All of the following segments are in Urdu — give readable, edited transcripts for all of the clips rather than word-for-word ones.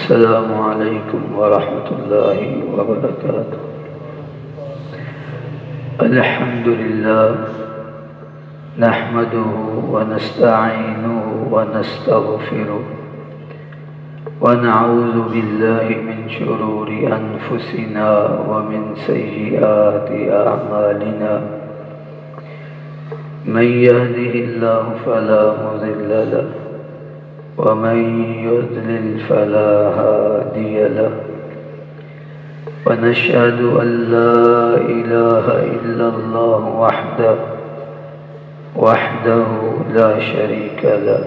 السلام علیکم ورحمۃ اللہ وبرکاتہ۔ الحمد للہ نحمده ونستعینه ونستغفره ونعوذ باللہ من شرور انفسنا ومن سیئات اعمالنا، من يهده الله فلا مضل له ومن يضلل فلا هادي له، ونشهد أن لا إله إلا الله وحده لا شريك له،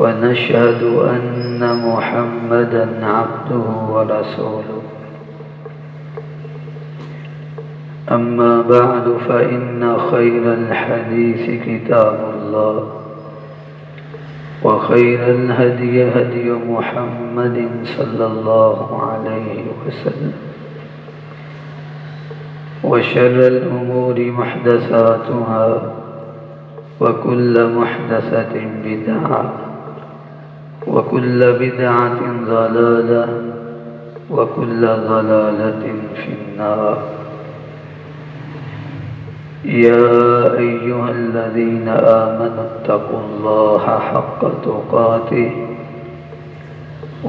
ونشهد أن محمدا عبده ورسوله. أما بعد فإن خير الحديث كتاب الله، وخير الهدي هدي محمد صلى الله عليه وسلم، وشر الأمور محدثاتها وكل محدثة بدعة وكل بدعة ضلالة وكل ضلالة في النار. يا أيها الذين آمنوا اتقوا الله حق تقاته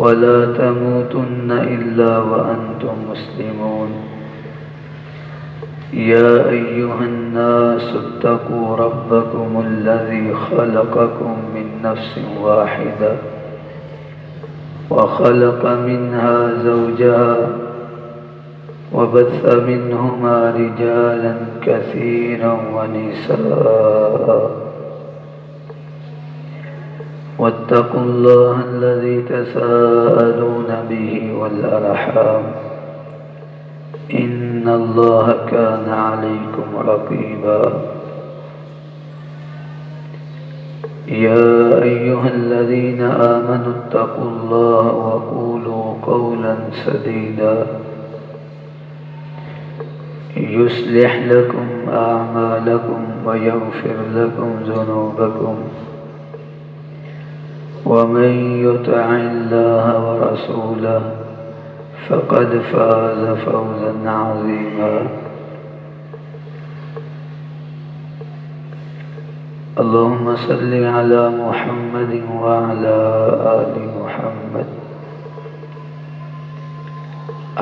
ولا تموتن إلا وأنتم مسلمون. يا أيها الناس اتقوا ربكم الذي خلقكم من نفس واحدة وخلق منها زوجها وبث منهما رجالا كثيرا ونساء، واتقوا الله الذي تساءلون به والأرحام إن الله كان عليكم رقيبا. يا أيها الذين آمنوا اتقوا الله وقولوا قولا سديدا يصلح لكم أعمالكم ويغفر لكم ذنوبكم، ومن يطع الله ورسوله فقد فاز فوزا عظيما. اللهم صل على محمد وعلى آل محمد.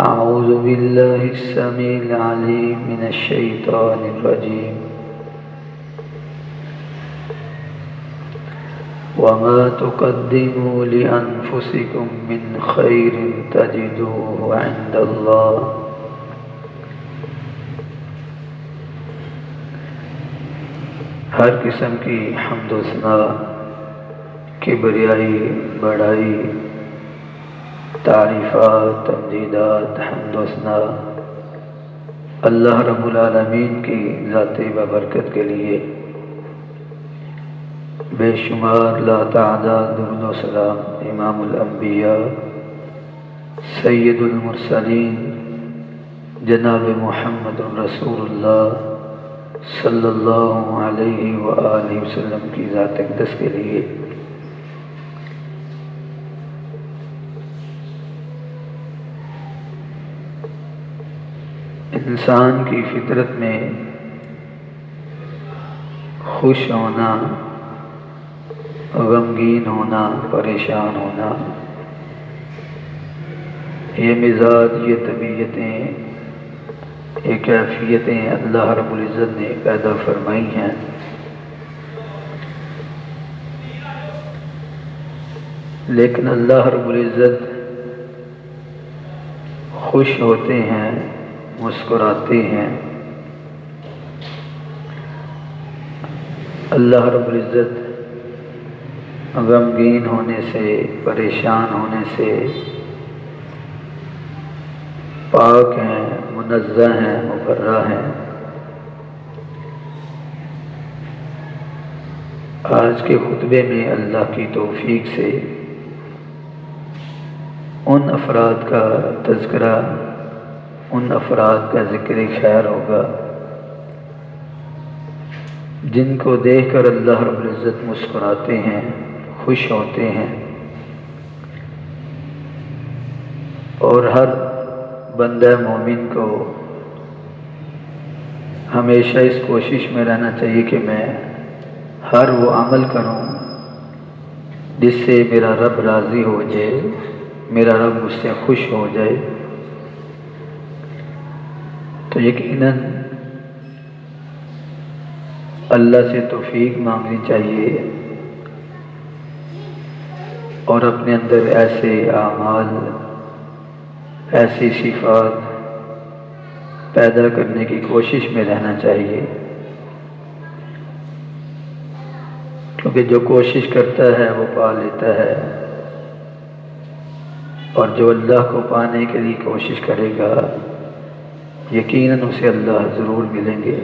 أعوذ بالله السميع العليم من الشيطان الرجيم. وما تقدموا لأنفسكم من خير تجدوه عند الله. ہر قسم کی حمد و ثنا، کبریائی، بڑائی، تعریفات، تمجیدات، حمد و ثنا اللہ رب العالمین کی ذات ببرکت کے لیے بے شمار لا تعداد درود و سلام امام الانبیاء سید المرسلین جناب محمد رسول اللہ صلی اللہ علیہ وآلہ وسلم کی ذات اقدس کے لیے انسان کی فطرت میں خوش ہونا، غمگین ہونا، پریشان ہونا، یہ مزاج، یہ طبیعتیں، یہ کیفیتیں اللہ رب العزت نے پیدا فرمائی ہیں. لیکن اللہ رب العزت خوش ہوتے ہیں، مسکراتے ہیں. اللہ رب العزت غمگین ہونے سے، پریشان ہونے سے پاک ہیں، منزہ ہیں، مبرہ ہیں. آج کے خطبے میں اللہ کی توفیق سے ان افراد کا تذکرہ، ان افراد کا ذکر خیر ہوگا جن کو دیکھ کر اللہ رب العزت مسکراتے ہیں، خوش ہوتے ہیں. بندہ مومن کو ہمیشہ اس کوشش میں رہنا چاہیے کہ میں ہر وہ عمل کروں جس سے میرا رب راضی ہو جائے، میرا رب مجھ سے خوش ہو جائے۔ تو یقیناً اللہ سے توفیق مانگنی چاہیے اور اپنے اندر ایسے اعمال، ایسی صفات پیدا کرنے کی کوشش میں رہنا چاہیے، کیونکہ جو کوشش کرتا ہے وہ پا لیتا ہے، اور جو اللہ کو پانے کے لیے کوشش کرے گا یقیناً اسے اللہ ضرور ملیں گے۔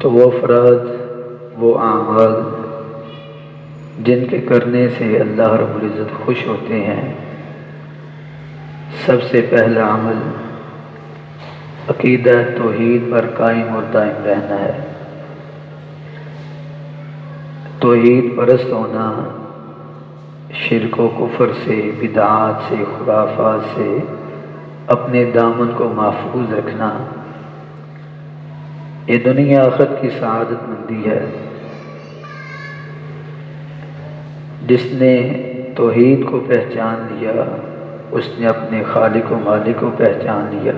تو وہ افراد، وہ اعمال جن کے کرنے سے اللہ رب العزت خوش ہوتے ہیں، سب سے پہلا عمل عقیدہ توحید پر قائم اور دائم رہنا ہے۔ توحید پرست ہونا، شرک و کفر سے، بدعات سے، خرافات سے اپنے دامن کو محفوظ رکھنا، یہ دنیا آخرت کی سعادت مندی ہے۔ جس نے توحید کو پہچان لیا اس نے اپنے خالق و مالک کو پہچان لیا،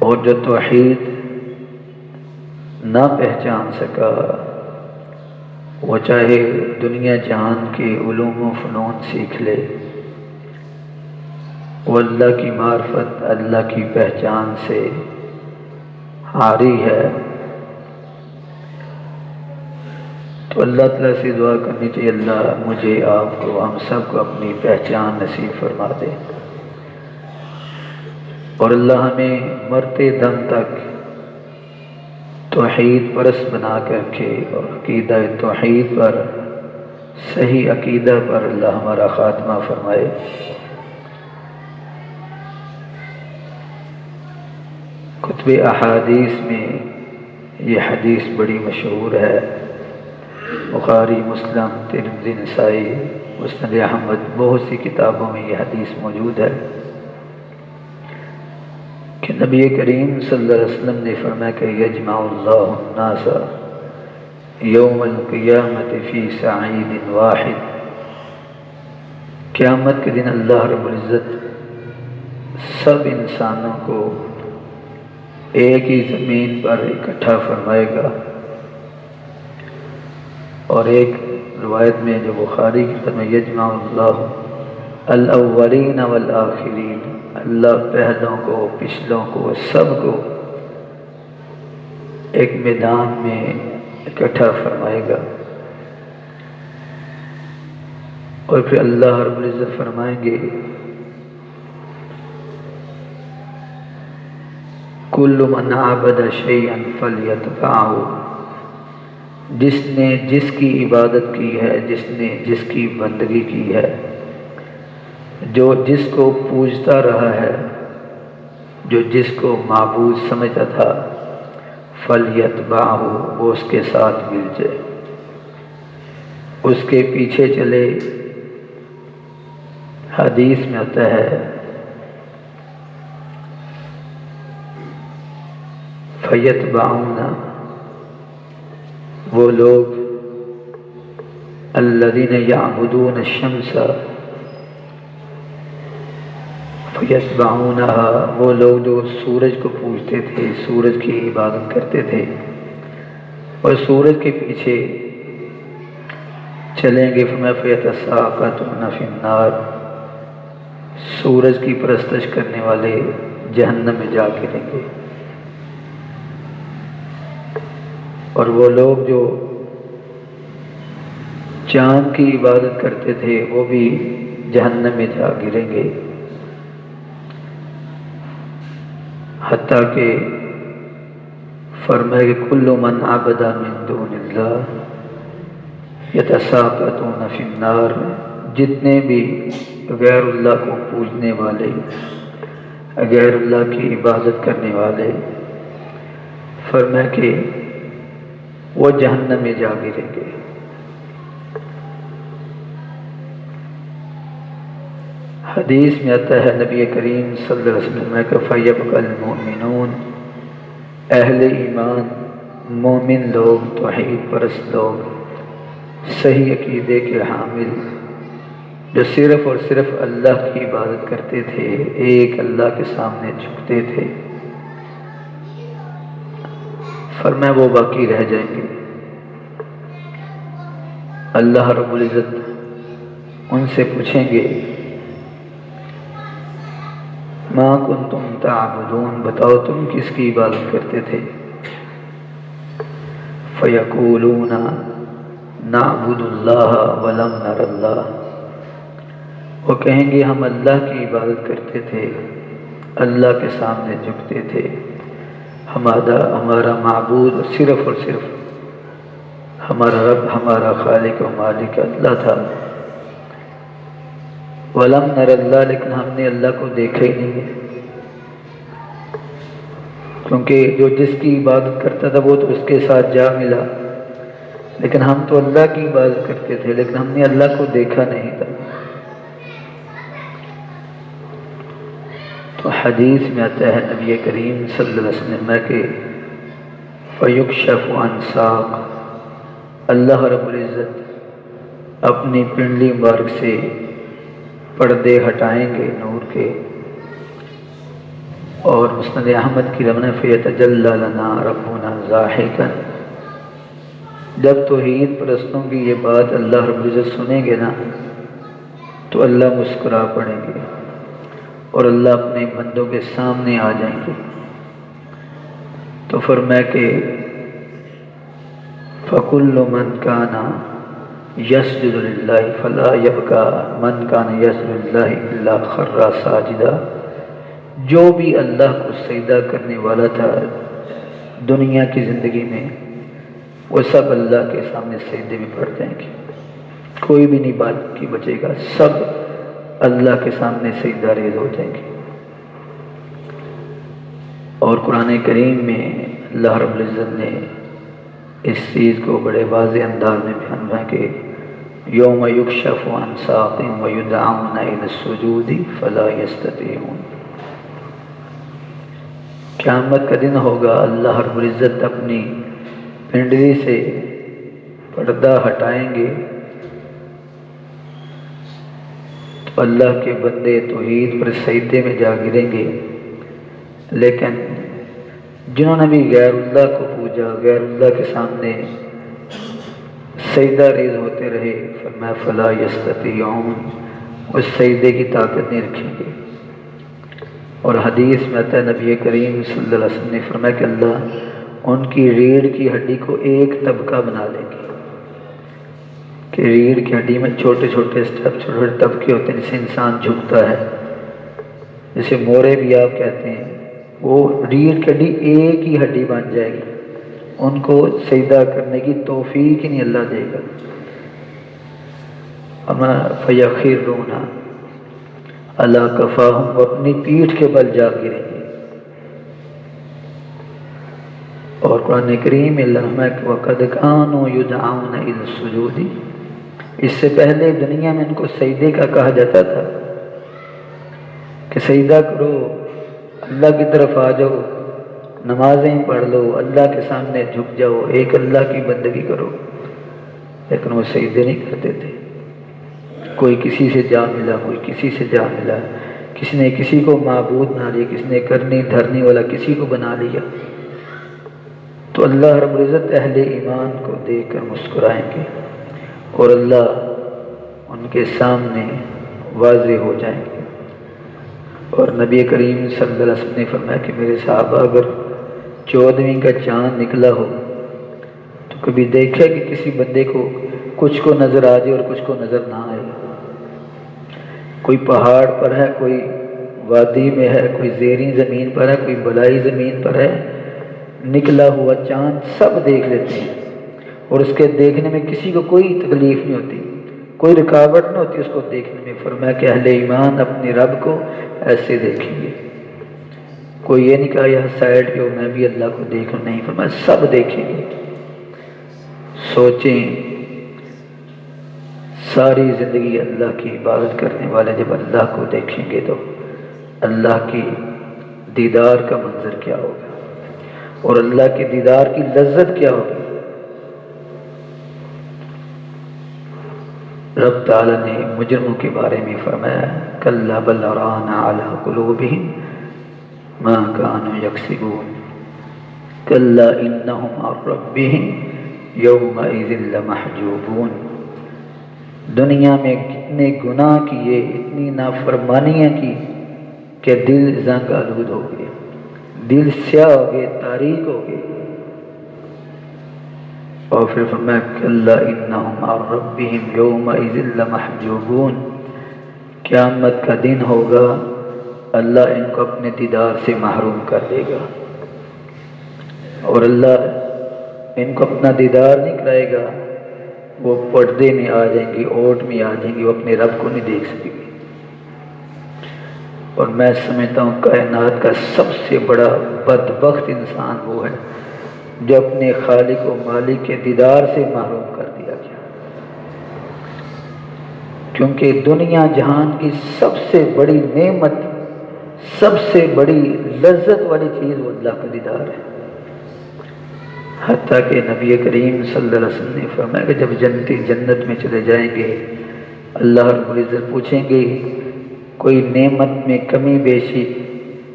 اور جو توحید نہ پہچان سکا وہ چاہے دنیا جہان کے علوم و فنون سیکھ لے، وہ اللہ کی معرفت، اللہ کی پہچان سے عاری ہے۔ تو اللہ تعالیٰ سے دعا کرنی چاہیے، اللہ مجھے، آپ کو، ہم سب کو اپنی پہچان نصیب فرما دے، اور اللہ ہمیں مرتے دم تک توحید پرست بنا کے رکھے، اور عقیدہ توحید پر، صحیح عقیدہ پر اللہ ہمارا خاتمہ فرمائے۔ کتب احادیث میں یہ حدیث بڑی مشہور ہے، بخاری، مسلم، ترمذی، نسائی، مسند احمد، بہت سی کتابوں میں یہ حدیث موجود ہے کہ نبی کریم صلی اللہ علیہ وسلم نے فرمایا کہ یجمع اللہ الناس یوم القیامت فی صعید واحد، قیامت کے دن اللہ رب العزت سب انسانوں کو ایک ہی زمین پر اکٹھا فرمائے گا، اور ایک روایت میں جو بخاری کی طرف یجمع اللہ الاولین والآخرین، اللہ پہلوں کو، پچھلوں کو، سب کو ایک میدان میں اکٹھا فرمائے گا، اور پھر اللہ رب العزت فرمائیں گے کل من عبد شیئا فلیتبعہ، جس نے جس کی عبادت کی ہے، جس نے جس کی بندگی کی ہے، جو جس کو پوجتا رہا ہے، جو جس کو معبود سمجھتا تھا، فلیتبعہ، وہ اس کے ساتھ مل جائے، اس کے پیچھے چلے۔ حدیث میں آتا ہے فیتبعون، وہ لوگ الذین یعبدون الشمس فیتبعونها، وہ لوگ جو سورج کو پوجتے تھے، سورج کی عبادت کرتے تھے، اور سورج کے پیچھے چلیں گے، فیتساقطون فی النار، سورج کی پرستش کرنے والے جہنم میں جا گریں گے، اور وہ لوگ جو چاند کی عبادت کرتے تھے وہ بھی جہنم میں جا گریں گے، حتیٰ کہ فرمائے کہ کل من عبد من دون اللہ یتساقطون فی النار، جتنے بھی غیر اللہ کو پوجنے والے، غیر اللہ کی عبادت کرنے والے، فرمایا کہ وہ جہنم میں جا گریں گے۔ حدیث میں آتا ہے نبی کریم صلی اللہ علیہ وسلم کہ فَيَبْقَى الْمُؤْمِنُونَ، اہل ایمان، مومن لوگ، توحید پرست لوگ، صحیح عقیدے کے حامل، جو صرف اور صرف اللہ کی عبادت کرتے تھے، ایک اللہ کے سامنے جھکتے تھے، فرمایا وہ باقی رہ جائیں گے۔ اللہ رب العزت ان سے پوچھیں گے ما کنتم تعبدون، بتاؤ تم کس کی عبادت کرتے تھے؟ فیقولون نعبد اللہ ولم نر اللہ، وہ کہیں گے ہم اللہ کی عبادت کرتے تھے، اللہ کے سامنے جھکتے تھے، ہمارا معبود صرف اور صرف ہمارا رب، ہمارا خالق و مالک اللہ تھا۔ ولم نر اللہ، لیکن ہم نے اللہ کو دیکھا ہی نہیں ہے، کیونکہ جو جس کی عبادت کرتا تھا وہ تو اس کے ساتھ جا ملا، لیکن ہم تو اللہ کی عبادت کرتے تھے لیکن ہم نے اللہ کو دیکھا نہیں تھا۔ تو حدیث میں آتا ہے نبی کریم صلی اللہ علیہ وسلم کہ فَيُكْشَفُ عَنْ سَاقٍ، اللہ رب العزت اپنی پنڈلی مبارک سے پردے ہٹائیں گے نور کے، اور مسند احمد کی روایت فَيَتَجَلَّى لَنَا رَبُّنَا ضَاحِكًا، جب توحید پرستوں کی یہ بات اللہ رب العزت سنیں گے نا تو اللہ مسکرا پڑیں گے اور اللہ اپنے بندوں کے سامنے آ جائیں گے۔ تو فرمایا کہ فَكُلُّ مَنْ كَانَ يَسْجُدُ لِلَّهِ فَلَا يَبْقَى مَنْ كَانَ يَسْجُدُ لِلَّهِ إِلَّا خَرَّ سَاجِدًا، جو بھی اللہ کو سجدہ کرنے والا تھا دنیا کی زندگی میں، وہ سب اللہ کے سامنے سجدے میں پڑ جائیں گے، کوئی بھی نہیں باقی بچے گا، سب اللہ کے سامنے سجدہ ریز ہو جائیں گے۔ اور قرآن کریم میں اللہ رب العزت نے اس چیز کو بڑے واضح انداز میں بیان کیا کہ یوم یکشف عن ساق ویدعون الی السجود فلا یستطیعون، قیامت کا دن ہوگا، اللہ رب العزت اپنی پنڈلی سے پردہ ہٹائیں گے تو اللہ کے بندے توحید پر سجدے میں جا گریں گے، لیکن جنہوں نے بھی غیر اللہ کو پوجا، غیر اللہ کے سامنے سجدہ ریز ہوتے رہے، فرمایا فلا یستطیعون، اس سجدے کی طاقت نہیں رکھیں گے۔ اور حدیث میں آتا ہے نبی کریم صلی اللہ علیہ وسلم نے فرمایا کہ اللہ ان کی ریڑھ کی ہڈی کو ایک طبقہ بنا لیں گے، کہ ریڑھ کی ہڈی میں چھوٹے چھوٹے طبقے ہوتے ہیں جسے انسان جھکتا ہے، جسے مورے بھی آپ کہتے ہیں، وہ ریڑھ کی ہڈی ایک ہی ہڈی بن جائے گی، ان کو سجدہ کرنے کی توفیق ہی نہیں اللہ دے گا۔ اما فیخرون علی کفاہم، وہ اپنی پیٹھ کے بل جا گریں گے۔ اور قرآن کریم میں اللہ فرمایا کہ وَقَدْ كَانُوا يُدْعَوْنَ إِلَى السُّجُودِ، اس سے پہلے دنیا میں ان کو سجدے کا کہا جاتا تھا کہ سجدہ کرو، اللہ کی طرف آ جاؤ، نمازیں پڑھ لو، اللہ کے سامنے جھک جاؤ، ایک اللہ کی بندگی کرو، لیکن وہ سجدے نہیں کرتے تھے۔ کوئی کسی سے جا ملا، کوئی کسی سے جا ملا، کسی نے کسی کو معبود بنا لیا، کسی نے کرنی دھرنی والا کسی کو بنا لیا، تو اللہ رب العزت اہل ایمان کو دیکھ کر مسکرائیں گے اور اللہ ان کے سامنے واضح ہو جائیں گے۔ اور نبی کریم صلی اللہ علیہ وسلم نے فرمایا کہ میرے صحابہ اگر 14ویں کا چاند نکلا ہو تو کبھی دیکھا کہ کسی بندے کو کچھ کو نظر آ جائے اور کچھ کو نظر نہ آئے، کوئی پہاڑ پر ہے، کوئی وادی میں ہے، کوئی زیریں زمین پر ہے، کوئی بلائی زمین پر ہے، نکلا ہوا چاند سب دیکھ لیتے ہیں اور اس کے دیکھنے میں کسی کو کوئی تکلیف نہیں ہوتی، کوئی رکاوٹ نہیں ہوتی اس کو دیکھنے میں۔ فرمایا کہ اہل ایمان اپنے رب کو ایسے دیکھیں گے، کوئی یہ نہیں کہا یہاں سائڈ پہ ہو میں بھی اللہ کو دیکھوں، نہیں، فرمایا سب دیکھیں گے۔ سوچیں ساری زندگی اللہ کی عبادت کرنے والے جب اللہ کو دیکھیں گے تو اللہ کی دیدار کا منظر کیا ہوگا اور اللہ کے دیدار کی لذت کیا ہوگی۔ رب تعالی نے مجرموں کے بارے میں فرمایا کلا بل ران علی قلوبہم ما كانوا یکسبون کلا انہم عن ربہم یومئذ لمحجوبون۔ دنیا میں کتنے گناہ کیے، اتنی نافرمانیاں کی کہ دل زنگ آلود ہو گئے، دل سیاہ ہو گئے، تاریک ہو گئے۔ اور پھر فرمایا کلا انہم عن ربہم یومئذ لمحجوبون، قیامت کا دن ہوگا اللہ ان کو اپنے دیدار سے محروم کر دے گا اور اللہ ان کو اپنا دیدار نہیں کرائے گا، وہ پردے میں آ جائیں گی، اوٹ میں آ جائیں گی، وہ اپنے رب کو نہیں دیکھ سکیں گے۔ اور میں سمجھتا ہوں کائنات کا سب سے بڑا بدبخت انسان وہ ہے جو اپنے خالق و مالک کے دیدار سے محروم کر دیا گیا، کیونکہ دنیا جہان کی سب سے بڑی نعمت، سب سے بڑی لذت والی چیز وہ اللہ کا دیدار ہے۔ حتیٰ کہ نبی کریم صلی اللہ علیہ وسلم نے فرمایا کہ جب جنتی جنت میں چلے جائیں گے اللہ رب العزت پوچھیں گے کوئی نعمت میں کمی بیشی،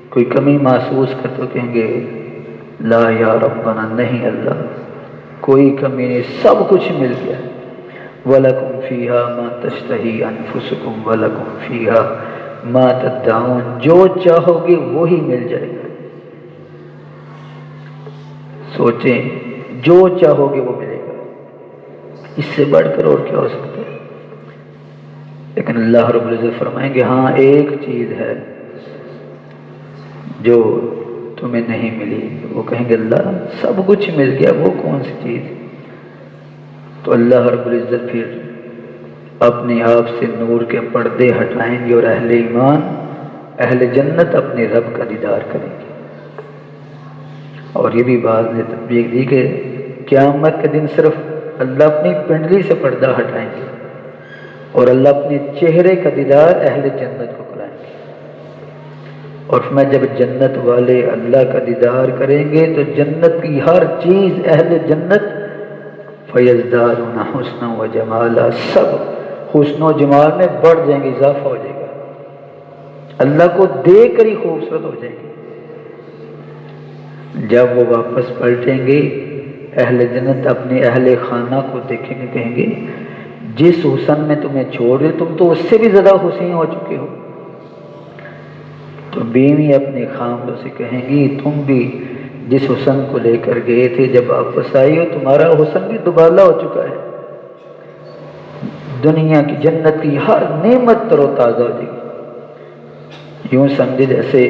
کوئی کمی محسوس کر تو کہیں گے لا یا ربنا، نہیں اللہ کوئی کمی نہیں، سب کچھ مل گیا۔ وَلَكُمْ فِيهَا مَا تَشْتَهِي أَنفُسُكُمْ وَلَكُمْ فِيهَا مَا تَدَّعُونَ، جو چاہو گے وہی مل جائے گا۔ سوچیں جو چاہو گے وہ ملے گا، اس سے بڑھ کر اور کیا ہو سکتا ہے؟ لیکن اللہ رب العزت فرمائیں گے ہاں ایک چیز ہے جو تمہیں نہیں ملی، وہ کہیں گے اللہ سب کچھ مل گیا، وہ کون سی چیز؟ تو اللہ رب العزت پھر اپنے آپ سے نور کے پردے ہٹائیں گے اور اہل ایمان، اہل جنت اپنے رب کا دیدار کریں گے۔ اور یہ بھی بات نے تطبیق دی کہ قیامت کے دن صرف اللہ اپنی پنڈلی سے پردہ ہٹائیں گے اور اللہ اپنے چہرے کا دیدار اہل جنت کو کرائیں گے۔ اور میں جب جنت والے اللہ کا دیدار کریں گے تو جنت کی ہر چیز اہل جنت فیزدادون حسنا و جمالا، سب حسن و جمال میں بڑھ جائیں گے، اضافہ ہو جائے گا، اللہ کو دیکھ کر ہی خوبصورت ہو جائیں گے۔ جب وہ واپس پلٹیں گے اہل جنت اپنے اہل خانہ کو دیکھیں گے، کہیں گے جس حسن میں تمہیں چھوڑ رہے تم تو اس سے بھی زیادہ حسین ہو چکے ہو۔ تو بیوی اپنے خامدوں سے کہیں گی تم بھی جس حسن کو لے کر گئے تھے جب واپس آئی ہو تمہارا حسن بھی دوبالا ہو چکا ہے۔ دنیا کی جنت کی ہر نعمت تر و تازہ ہو جائے گی۔ یوں سمجھے جیسے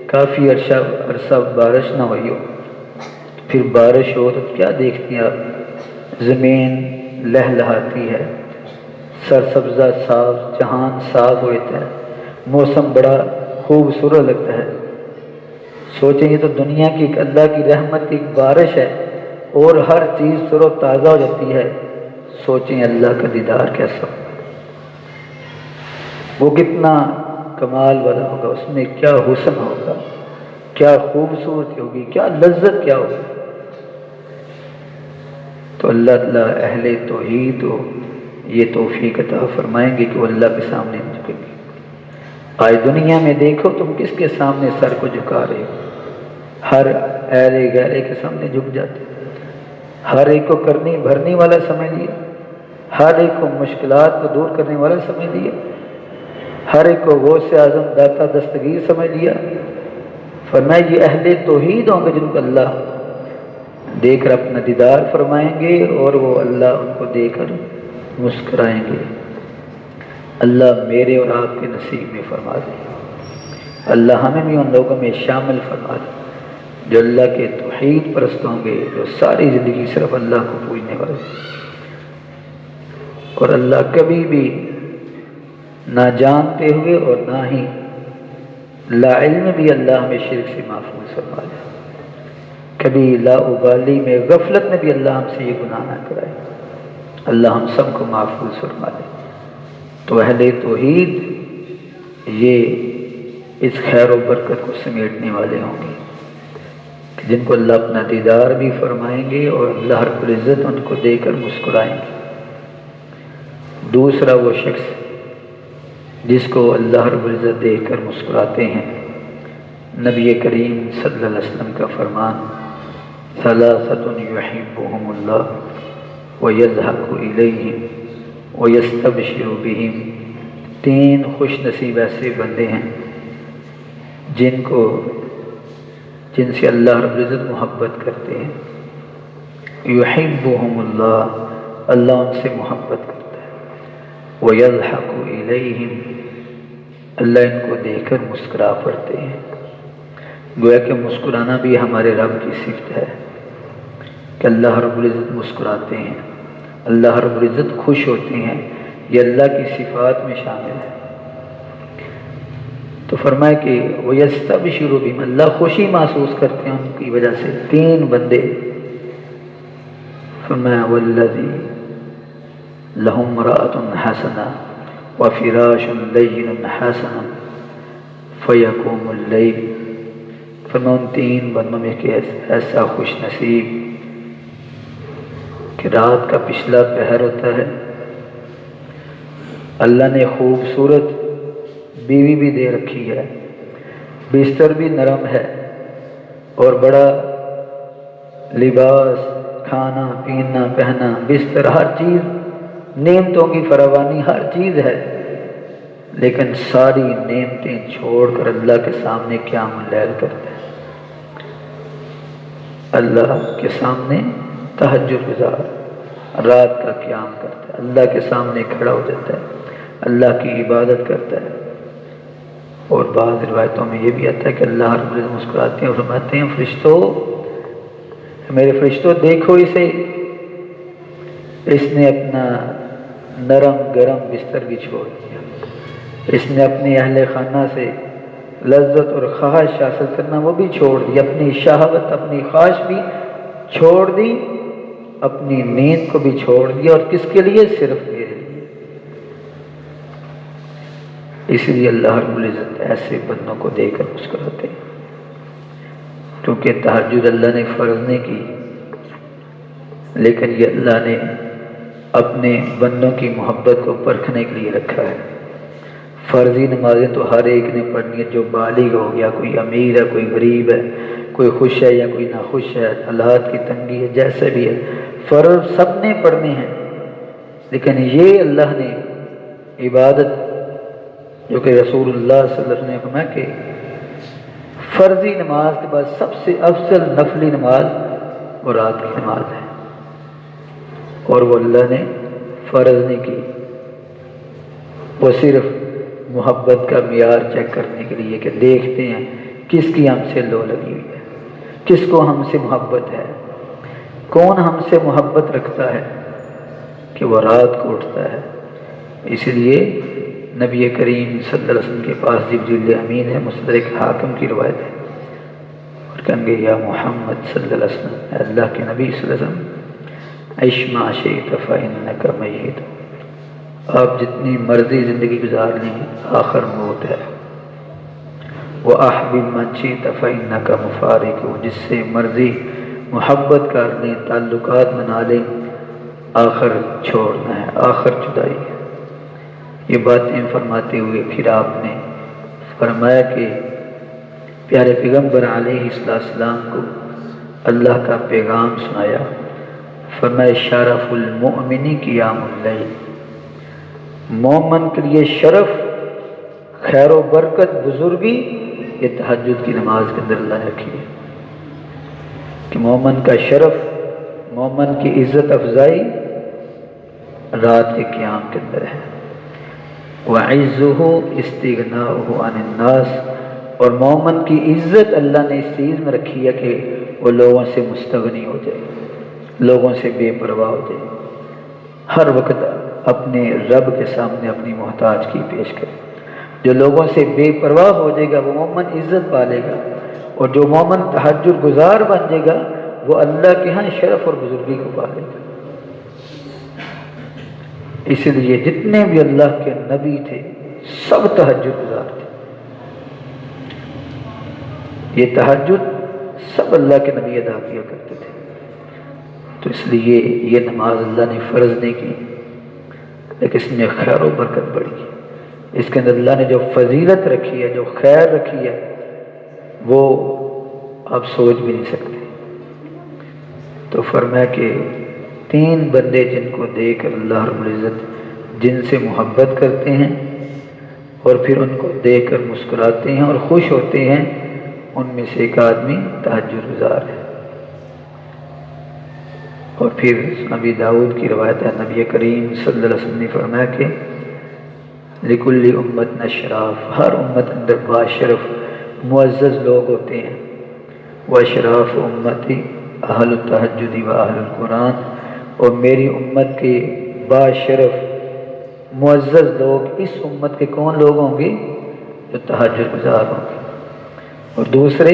کافی عرصہ بارش نہ ہوئی ہو، پھر بارش ہو تو کیا دیکھتی ہیں آپ؟ زمین لہلہاتی ہے، سرسبزہ صاف، جہان صاف ہوتا ہے، موسم بڑا خوبصورت لگتا ہے۔ سوچیں گے تو دنیا کی ایک اللہ کی رحمت کی ایک بارش ہے اور ہر چیز تر و تازہ ہو جاتی ہے، سوچیں اللہ کا دیدار کیسا ہوگا، وہ کتنا کمال والا ہوگا، اس میں کیا حسن ہوگا، کیا خوبصورتی ہوگی، کیا لذت کیا ہوگی۔ تو اللہ تعالیٰ اہل توحید کو یہ توفیق عطا فرمائیں گے کہ وہ اللہ کے سامنے جھکیں گے۔ آج دنیا میں دیکھو تم کس کے سامنے سر کو جھکا رہے ہو؟ ہر ایرے گہرے کے سامنے جھک جاتے، ہر ایک کو کرنی بھرنے والا سمجھ لیا، ہر ایک کو مشکلات کو دور کرنے والا سمجھ لیا، ہر ایک کو غوث اعظم داتا دستگیر سمجھ لیا۔ فرمایا یہ اہل توحید ہوں گے جن کو اللہ دیکھ کر اپنا دیدار فرمائیں گے اور وہ اللہ ان کو دیکھ کر مسکرائیں گے۔ اللہ میرے اور آپ کے نصیب میں فرما دے، اللہ ہمیں بھی ان لوگوں میں شامل فرما دے جو اللہ کے توحید پرست ہوں گے، جو ساری زندگی صرف اللہ کو پوجنے والے، اور اللہ کبھی بھی نہ جانتے ہوئے اور نہ ہی لا علم بھی اللہ ہمیں شرک سے محفوظ فرما دے، کبھی لا ابالی میں غفلت میں بھی اللہ ہم سے یہ گناہ نہ کرائے، اللہ ہم سب کو محفوظ فرما دے۔ تو اہل توحید یہ اس خیر و برکت کو سمیٹنے والے ہوں گے جن کو اللہ اپنا دیدار بھی فرمائیں گے اور اللہ رب العزت ان کو دے کر مسکرائیں گے۔ دوسرا وہ شخص جس کو اللہ رب العزت دیکھ کر مسکراتے ہیں، نبی کریم صلی اللہ علیہ وسلم کا فرمان، ثلاثۃ یحبهم اللہ ویضحک الیہم ویستبشر بہم، تین خوش نصیب ایسے بندے ہیں جن سے اللہ رب العزت محبت کرتے ہیں۔ یحبهم اللہ، اللہ ان سے محبت کرتا ہے۔ ویضحک الیہم، اللہ ان کو دیکھ کر مسکرا پڑتے ہیں۔ گویا کہ مسکرانا بھی ہمارے رب کی صفت ہے کہ اللہ رب العزت مسکراتے ہیں، اللہ رب العزت خوش ہوتے ہیں، یہ اللہ کی صفات میں شامل ہے۔ تو فرمایا کہ وَيَسْتَبْشِرُ بِهِمْ، اللہ خوشی محسوس کرتے ہیں ان کی وجہ سے۔ تین بندے، فرمایا وَالَّذِي لَهُ امْرَأَةٌ حَسَنَةٌ وَفِرَاشٌ لَيِّنٌ حَسَنٌ فَيَقُومُ اللَّيْلِ، فرمایا ان تین بندوں میں کہ ایسا خوش نصیب کہ رات کا پچھلا پہر ہوتا ہے، اللہ نے خوبصورت بیوی بھی دے رکھی ہے، بستر بھی نرم ہے، اور بڑا لباس، کھانا پینا پہنا، بستر، ہر چیز، نعمتوں کی فراوانی، ہر چیز ہے، لیکن ساری نعمتیں چھوڑ کر اللہ کے سامنے قیام اللیل کرتا ہے، اللہ کے سامنے تہجد گزار، رات کا قیام کرتا ہے، اللہ کے سامنے کھڑا ہو جاتا ہے، اللہ کی عبادت کرتا ہے۔ اور بعض روایتوں میں یہ بھی آتا ہے کہ اللہ رب العزت مسکراتے ہیں اور فرماتے ہیں فرشتوں، میرے فرشتوں دیکھو اسے، اس نے اپنا نرم گرم بستر بھی چھوڑ دیا، اس نے اپنی اہل خانہ سے لذت اور خواہش حاصل کرنا وہ بھی چھوڑ دی، اپنی شہوت اپنی خواہش بھی چھوڑ دی، اپنی نیند کو بھی چھوڑ دیا، اور کس کے لیے؟ صرف میرے لیے۔ اس لیے اللہ رب العزت ایسے بندوں کو دے کر مسکراتے ہیں، کیونکہ تہجد اللہ نے فرض نہیں کی، لیکن یہ اللہ نے اپنے بندوں کی محبت کو پرکھنے کے لیے رکھا ہے۔ فرضی نمازیں تو ہر ایک نے پڑھنی ہے، جو بالغ ہو گیا، کوئی امیر ہے کوئی غریب ہے، کوئی خوش ہے یا کوئی ناخوش ہے، حالات کی تنگی ہے، جیسے بھی ہے، فرض سب نے پڑھنے ہیں، لیکن یہ اللہ نے عبادت جو کہ رسول اللہ صلی اللہ علیہ وسلم نے فرمایا کہ فرضی نماز کے بعد سب سے افضل نفلی نماز وہ رات کی نماز ہے، اور وہ اللہ نے فرض نہیں کی، وہ صرف محبت کا معیار چیک کرنے کے لیے کہ دیکھتے ہیں کس کی ہم سے لو لگی ہوئی ہے، کس کو ہم سے محبت ہے، کون ہم سے محبت رکھتا ہے کہ وہ رات کو اٹھتا ہے۔ اس لیے نبی کریم صلی اللہ علیہ وسلم کے پاس جبریل امین ہے، مستدرک حاکم کی روایت ہے، اور کہیں گے یا محمد صلی اللہ علیہ وسلم، اے اللہ کے نبی صلی اللہ علیہ وسلم، عش ما شئت فإنک میت، آپ جتنی مرضی زندگی گزار لیں آخر موت ہے، وَأَحْبِبْ مَنْ شِئْتَ فَإِنَّكَ مُفَارِقُ، جس سے مرضی محبت کر لیں، تعلقات بنا لیں، آخر چھوڑنا ہے، آخر جدائی ہے۔ یہ باتیں فرماتے ہوئے پھر آپ نے فرمایا کہ پیارے پیغمبر علیہ السلام کو اللہ کا پیغام سنایا، فرمایا شرف المؤمن قیام اللیل، مومن کے لیے شرف، خیر و برکت، بزرگی یہ تہجد کی نماز کے اندر اللہ نے رکھی ہے، کہ مومن کا شرف، مومن کی عزت افزائی رات کے قیام کے اندر ہے۔ وَعِزُّهُ اسْتِغْنَاؤُهُ عَنِ النَّاسِ، اور مومن کی عزت اللہ نے اس چیز میں رکھی ہے کہ وہ لوگوں سے مستغنی ہو جائے، لوگوں سے بے پرواہ ہو جائے، ہر وقت اپنے رب کے سامنے اپنی محتاج کی پیش کرے۔ جو لوگوں سے بے پرواہ ہو جائے گا وہ مومن عزت پالے گا، اور جو مومن تہجد گزار بن جائے گا وہ اللہ کے ہاں شرف اور بزرگی کو پالے گا۔ اس لیے جتنے بھی اللہ کے نبی تھے سب تہجد گزار تھے. یہ تہجد سب اللہ کے نبی ادا کیا کرتے تھے. تو اس لیے یہ نماز اللہ نے فرض نہیں کی، لیکن اس میں خیر و برکت بڑھی ہے. اس کے اندر اللہ نے جو فضیلت رکھی ہے، جو خیر رکھی ہے، وہ آپ سوچ بھی نہیں سکتے. تو فرمایا کہ 3 بندے جن کو دیکھ کر اللہ رب العزت جن سے محبت کرتے ہیں اور پھر ان کو دیکھ کر مسکراتے ہیں اور خوش ہوتے ہیں، ان میں سے ایک آدمی تہجد گزار ہے. اور پھر نبی داؤد کی روایت ہے، نبی کریم صلی اللہ علیہ وسلم نے فرمایا کہ لکل امت اشراف، ہر امت اندر باشرف معزز لوگ ہوتے ہیں. واشراف امتی اہل التہجد و اہل القرآن، اور میری امت کے باشرف معزز لوگ اس امت کے کون لوگ ہوں گے؟ جو تہجد گزار ہوں گے. اور دوسرے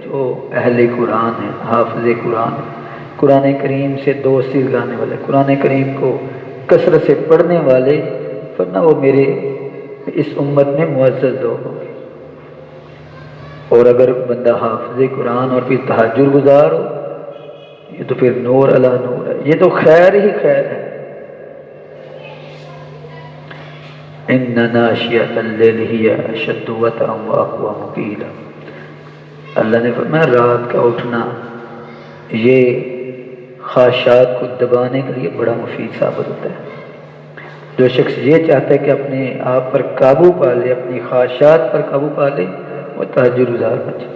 جو اہل قرآن ہیں، حافظ قرآن ہیں، قرآن کریم سے دوستی لگانے والے، قرآن کریم کو کثرت سے پڑھنے والے، فرنا وہ میرے اس امت میں معزز لوگ ہوں گے. اور اگر بندہ حافظ قرآن اور پھر تہجد گزار ہو، یہ تو پھر نور علی نور ہے، یہ تو خیر ہی خیر ہے. ان ناشئۃ اللیل ہی اشد وطئا واقوم قیلا. اللہ نے فرمایا رات کا اٹھنا یہ خواہشات کو دبانے کے لیے بڑا مفید ثابت ہوتا ہے. جو شخص یہ چاہتا ہے کہ اپنے آپ پر قابو پا لے، اپنی خواہشات پر قابو پا لے، وہ تہجد گزار بن جائے.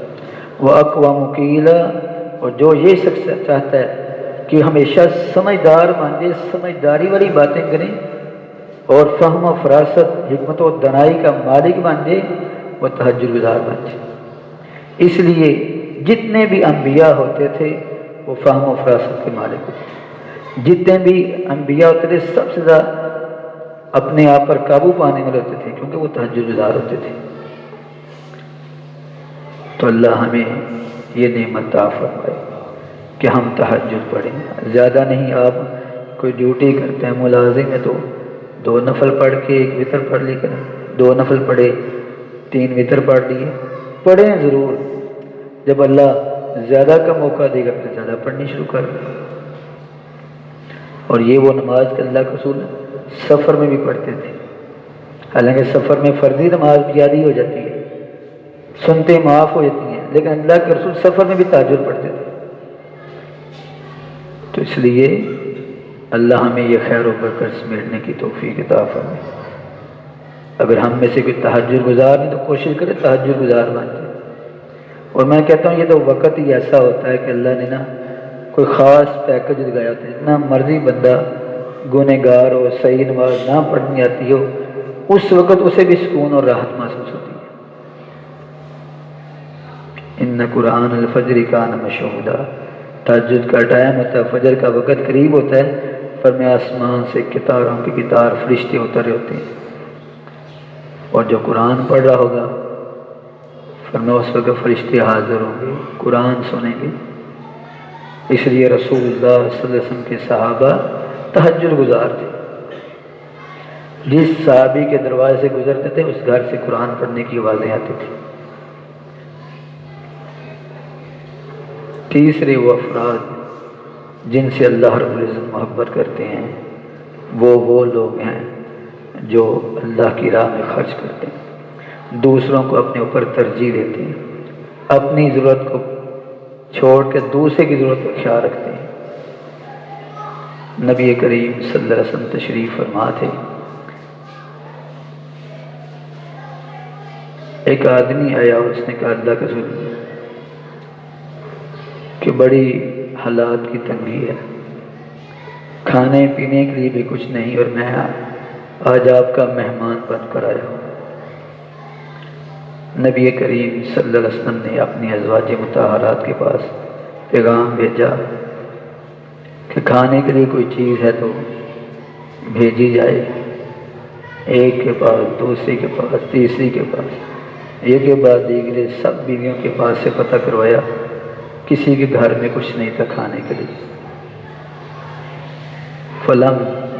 وہ اقوام قیلا، اور جو یہ شخص چاہتا ہے کہ ہمیشہ سمجھدار بن جائے، سمجھداری والی باتیں کریں اور فہم و فراست، حکمت و دانائی کا مالک بن جائے، وہ تہجد گزار بن جائے. اس لیے جتنے بھی انبیاء ہوتے تھے وہ فہم و فراست کے مالک ہوتے تھے. جتنے بھی انبیاء ہوتے تھے سب سے زیادہ اپنے آپ پر قابو پانے والے ہوتے تھے، کیونکہ وہ تہجد گزار ہوتے تھے. تو اللہ ہمیں یہ نعمت عطا فرمائے کہ ہم تہجد پڑھیں. زیادہ نہیں، آپ کوئی ڈیوٹی کرتے ہیں، ملازم ہے، تو 2 نفل پڑھ کے 1 وتر پڑھ لی کریں. 2 نفل پڑھے 3 وتر پڑھ لیے، پڑھیں ضرور. جب اللہ زیادہ کا موقع دے گا پھر زیادہ پڑھنی شروع کر دیں. اور یہ وہ نماز کے اللہ کے رسول سفر میں بھی پڑھتے تھے. حالانکہ سفر میں فرضی نماز بھی یاد ہو جاتی ہے، سنتے معاف ہو جاتی ہیں، لیکن اللہ کے رسول سفر میں بھی تہجد پڑھتے تھے. تو اس لیے اللہ ہمیں یہ خیر و برکت سمیٹنے کی توفیق عطا فرمائے. اگر ہم میں سے کوئی تہجد گزار نہیں تو کوشش کرے تہجد گزار بن جائے. اور میں کہتا ہوں یہ تو وقت ہی ایسا ہوتا ہے کہ اللہ نے نا کوئی خاص پیکج لگایا ہوتا ہے. جتنا مرضی بندہ گنہگار ہو، صحیح نماز نہ پڑھنی آتی ہو، اس وقت اسے بھی سکون اور راحت محسوس ہوتی ہے. ان قرآن الفجر کان مشہودا، تہجد کا ٹائم ہوتا ہے، فجر کا وقت قریب ہوتا ہے. فرمایا آسمان سے کتاروں کی کتار فرشتے اترے ہوتے ہیں، اور جو قرآن پڑھ رہا ہوگا فرمایا اس وقت فرشتے حاضر ہوں گے، قرآن سنیں گے. اس لیے رسول اللہ صلی اللہ علیہ وسلم کے صحابہ تہجد گزار تھے. جس صحابی کے دروازے سے گزرتے تھے اس گھر سے قرآن پڑھنے کی آوازیں آتی تھی. تیسرے وہ افراد جن سے اللہ رب العزت محبت کرتے ہیں وہ لوگ ہیں جو اللہ کی راہ میں خرچ کرتے ہیں، دوسروں کو اپنے اوپر ترجیح دیتے ہیں، اپنی ضرورت کو چھوڑ کے دوسرے کی ضرورت کا خیال رکھتے ہیں. نبی کریم صلی اللہ علیہ وسلم تشریف فرما تھے. ایک آدمی آیا اور اس نے کہا اللہ کے رسول کہ بڑی حالات کی تنگی ہے، کھانے پینے کے لیے بھی کچھ نہیں، اور میں آج آپ کا مہمان بن کر آیا ہوں. نبی کریم صلی اللہ علیہ وسلم نے اپنی ازواج مطہرات کے پاس پیغام بھیجا کہ کھانے کے لیے کوئی چیز ہے تو بھیجی جائے. ایک کے پاس، دوسری کے پاس، تیسری کے پاس، ایک کے بعد دیگرے سب بیویوں کے پاس سے پتہ کروایا، کسی کے گھر میں کچھ نہیں تھا کھانے کے لیے. فلم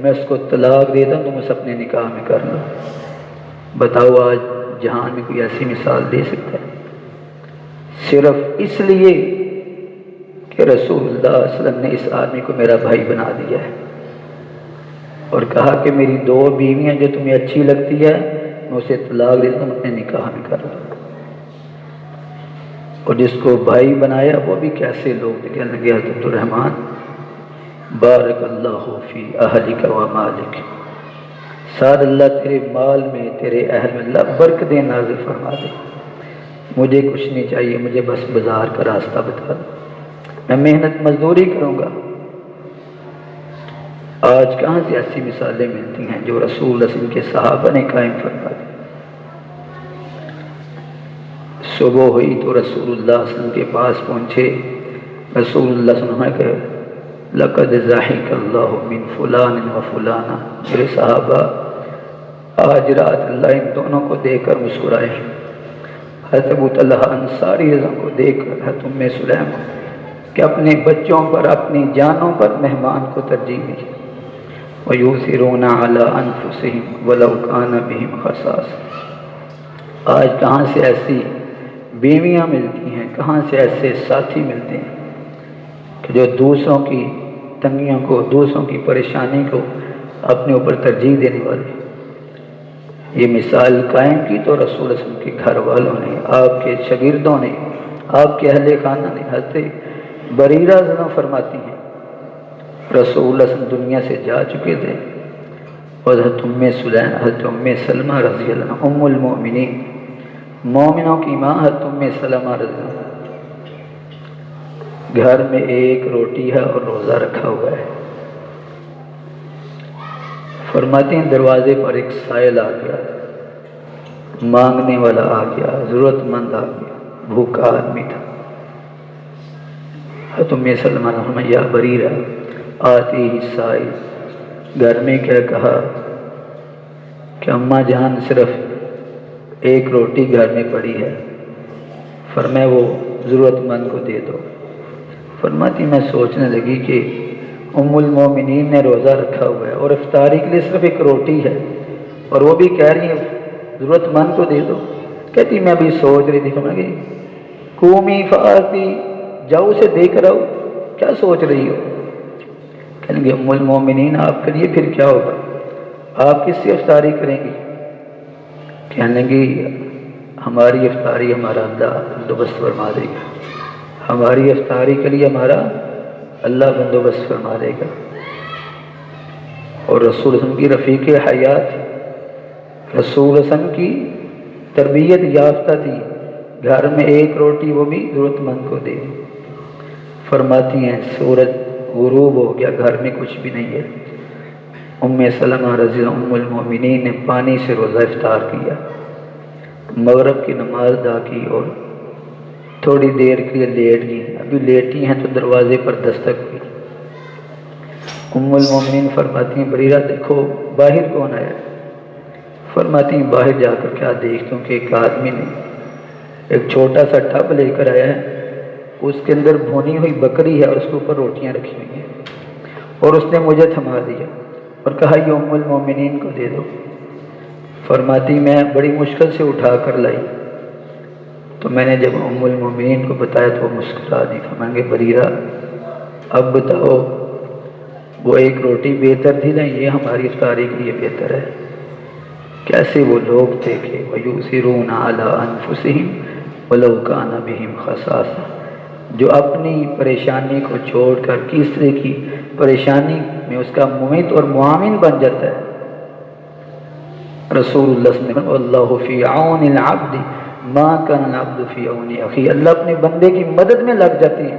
میں اس کو طلاق دیتا ہوں، تم اسے اپنے نکاح میں کر لو۔ بتاؤ آج جہان میں کوئی ایسی مثال دے سکتا ہے؟ صرف اس لیے کہ رسول اللہ صلی اللہ علیہ وسلم نے اس آدمی کو میرا بھائی بنا دیا ہے اور کہا کہ میری 2 بیویاں جو تمہیں اچھی لگتی ہے میں اسے طلاق دیتا ہوں، اپنے نکاح میں کر لو۔ اور جس کو بھائی بنایا وہ بھی کیسے لوگ تھے، کہنے لگے حضرت الرحمن بارک اللہ فی اہلک و مالک، ساتھ اللہ تیرے مال میں تیرے اہل میں اللہ برکتیں نازل فرما دے، مجھے کچھ نہیں چاہیے، مجھے بس بازار کا راستہ بتا دو، میں محنت مزدوری کروں گا۔ آج کہاں سے ایسی مثالیں ملتی ہیں جو رسول اللہ صلی اللہ علیہ وسلم کے صحابہ نے قائم فرما دی۔ صبح ہوئی تو رسول اللہ صلی اللہ علیہ وسلم کے پاس پہنچے، رسول اللہ صلی اللہ علیہ وسلم نے کہا لقد ضحک اللہ من فلان و فلانا، میرے صحابہ آج رات اللہ ان دونوں کو دیکھ کر مسکرائے، حضرت ابو طلحہ انصاری رضا کو دیکھ کر حضرت ام سلیم کو، کہ اپنے بچوں پر اپنی جانوں پر مہمان کو ترجیح دی، وَيُؤْثِرُونَ عَلَىٰ أَنفُسِهِمْ وَلَوْ كَانَ بِهِمْ خَصَاصَةٌ۔ آج کہاں سے ایسی بیویاں ملتی ہیں، کہاں سے ایسے ساتھی ملتے ہیں کہ جو دوسروں کی تنگیوں کو، دوسروں کی پریشانی کو اپنے اوپر ترجیح دینے والے۔ یہ مثال قائم کی تو رسول اللہ صلی اللہ علیہ وسلم کے گھر والوں نے، آپ کے شاگردوں نے، آپ کے اہل خانہ نے۔ حضرت بریرہ رضی فرماتی ہیں رسول اللہ صلی اللہ علیہ وسلم دنیا سے جا چکے تھے اور حضرت ام سلمہ رضی اللہ عنہ ام المؤمنین، مومنوں کی ماں حضرت ام سلمہ رضی اللہ عنہ، گھر میں ایک روٹی ہے اور روزہ رکھا ہوا ہے۔ فرماتے ہیں دروازے پر ایک سائل آ گیا، مانگنے والا آ گیا، ضرورت مند آ گیا، بھوکا آدمی تھا۔ حضرت ام سلمہ نے فرمایا یا بریرہ آتی ہی سائل، گھر میں کیا کہا کہ اماں جان صرف ایک روٹی گھر میں پڑی ہے، فرمایا وہ ضرورت مند کو دے دو۔ فرماتی میں سوچنے لگی کہ ام المومنین نے روزہ رکھا ہوا ہے اور افطاری کے لیے صرف ایک روٹی ہے اور وہ بھی کہہ رہی ہے ضرورت مند کو دے دو۔ کہتی میں بھی سوچ رہی تھی، فرمایا قومی فآتی، جاؤ اسے دے کر آؤ، کیا سوچ رہی ہو؟ کہیں گے ام المومنین آپ کے لیے پھر کیا ہوگا، آپ کس سے افطاری کریں گی؟ کہنے لگی ہماری افطاری ہمارا اللہ بندوبست فرما دے گا، ہماری افطاری کے لیے ہمارا اللہ بندوبست فرما دے گا۔ اور رسول اللہ علیہ وسلم کی رفیق حیات، رسول اللہ علیہ وسلم کی تربیت یافتہ تھی، گھر میں ایک روٹی وہ بھی ضرورت مند کو دے۔ فرماتی ہیں سورج غروب ہو گیا، گھر میں کچھ بھی نہیں ہے، ام سلمہ رضی اللہ ام المؤمنین نے پانی سے روزہ افطار کیا، مغرب کی نماز ادا کی اور تھوڑی دیر کے لیے لیٹ گئی۔ ابھی لیٹی ہیں تو دروازے پر دستک ہوئی۔ ام المؤمنین فرماتی ہیں بریرہ دیکھو باہر کون آیا؟ فرماتی ہیں باہر جا کر کیا دیکھتی ہوں کہ ایک آدمی نے ایک چھوٹا سا ٹب لے کر آیا ہے، اس کے اندر بھونی ہوئی بکری ہے اور اس کے اوپر روٹیاں رکھی ہوئی ہیں، اور اس نے مجھے تھما دیا اور کہا یہ ام المومنین کو دے دو۔ فرماتی میں بڑی مشکل سے اٹھا کر لائی تو میں نے جب ام المومنین کو بتایا تو وہ مسکرا دی، فرمائیں بریرہ اب بتاؤ وہ ایک روٹی بہتر تھی نہیں، یہ ہماری افطاری کے لیے بہتر ہے۔ کیسے وہ لوگ تھے کہ وَيُؤْثِرُونَ عَلَىٰ أَنفُسِهِمْ وَلَوْ كَانَ بِهِمْ خَصَاصَةٌ، جو اپنی پریشانی کو چھوڑ کر تیسرے کی پریشانی میں اس کا معین اور معاون بن جاتا ہے۔ رسول اللہ صلی اللہ علیہ وسلم اللہ فی عون العبد ما کان العبد فی عون اخی، اللہ اپنے بندے کی مدد میں لگ جاتی ہے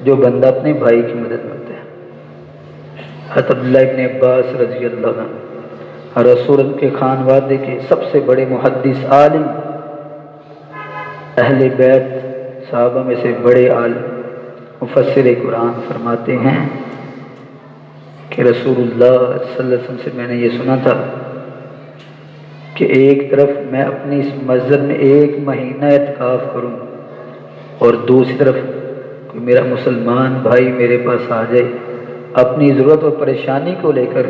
جو بندہ اپنے بھائی کی مدد میں ہوتا ہے۔ حضرت عبداللہ ابن عباس رضی اللہ عنہ رسول کے خانوادے کے سب سے بڑے محدث عالم، اہل بیت صحابہ میں سے بڑے عالم، مفسر قرآن، فرماتے ہیں کہ رسول اللہ صلی اللہ علیہ وسلم سے میں نے یہ سنا تھا کہ ایک طرف میں اپنی اس مسجد میں 1 مہینہ اعتکاف کروں اور دوسری طرف کوئی میرا مسلمان بھائی میرے پاس آ جائے اپنی ضرورت اور پریشانی کو لے کر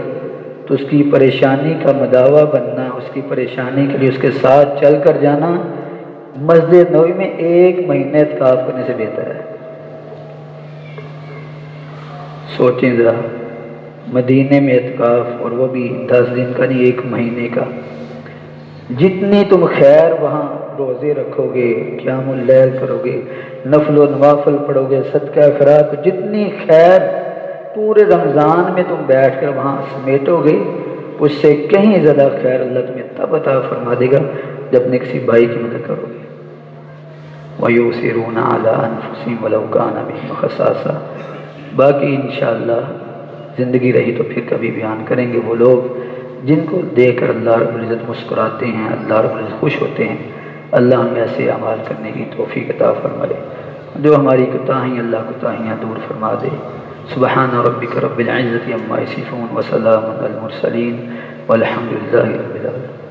تو اس کی پریشانی کا مداوا بننا، اس کی پریشانی کے لیے اس کے ساتھ چل کر جانا مسجد نبوی میں 1 مہینے اعتکاف کرنے سے بہتر ہے۔ سوچیں ذرا، مدینے میں اعتکاف، اور وہ بھی 10 دن کا نہیں، 1 مہینے کا۔ جتنی تم خیر وہاں روزے رکھو گے، قیام اللیل کرو گے، نفل و نوافل پڑھو گے، صدقہ خیرات، جتنی خیر پورے رمضان میں تم بیٹھ کر وہاں سمیٹو گے، اس سے کہیں زیادہ خیر اللہ تمہیں تب عطا فرما دے گا جب اپنے کسی بھائی کی مدد کرو گے۔ وَيُؤْثِرُونَ عَلَىٰ أَنفُسِهِمْ وَلَوْ كَانَ بِهِمْ خَصَاصَةٌ۔ باقی انشاءاللہ زندگی رہی تو پھر کبھی بیان کریں گے وہ لوگ جن کو دیکھ کر اللہ رب العزت مسکراتے ہیں، اللہ رب العزت خوش ہوتے ہیں۔ اللہ ہمیں ایسے اعمال کرنے کی توفیق عطا فرمائے، جو ہماری کوتاہیاں اللہ کوتاہیاں دور فرما دے۔ سبحان ربک رب العزت عما یصفون وسلام علی المرسلین والحمد للہ رب العالمین۔